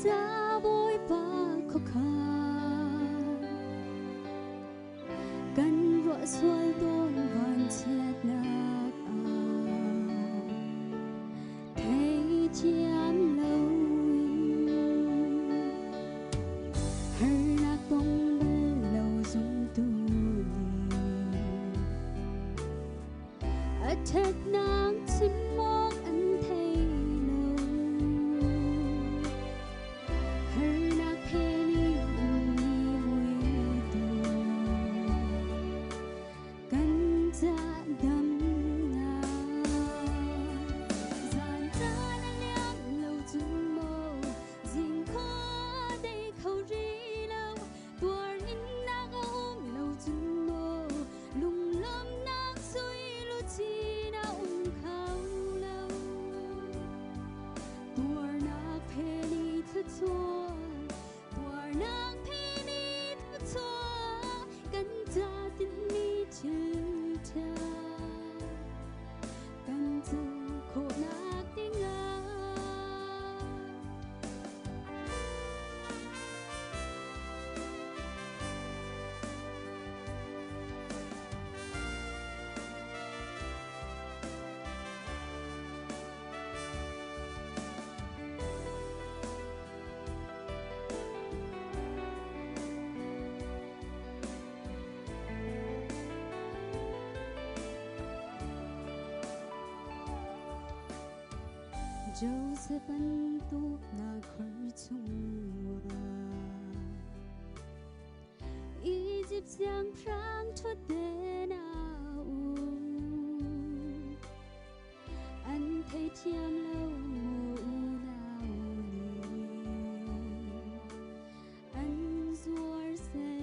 cha bôi ba khó khăn cần vợ xuôi tôn van chết nạc thấy chiếm lâu hơi nạc bông bê lâu dung tu ở chết nang chim mong anh thấy lâu hơi nạc thế ni uni vui tu cần dạ đâm na dàn ra nang liang lâu chung mô dinh khó đây khâu ri lâu tua in nang lâu chung mô lung lâm nang suy lu chi na khâu lâu tua nạc phê ni thật chua tua nạc phê ni thật chua cần cha tin mi chữ cha cần chữ khổ nạc tiếng nga Joseph an tu na khơi chua Egypt giang prang thoát đê nào anh thấy chiêm lâu mù nào nì anh ruột xe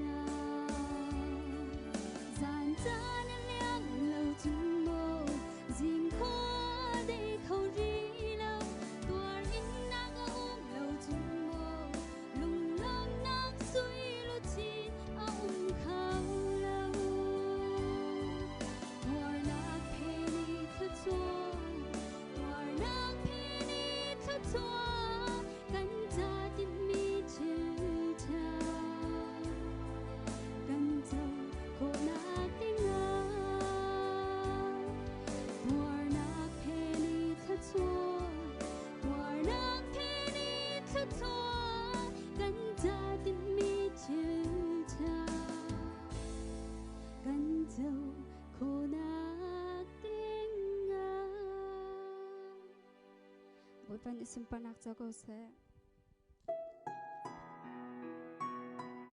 na dàn ra nang liang lâu chung mô dìm khó đây khâu ri Buat banyak simpanak jago saya.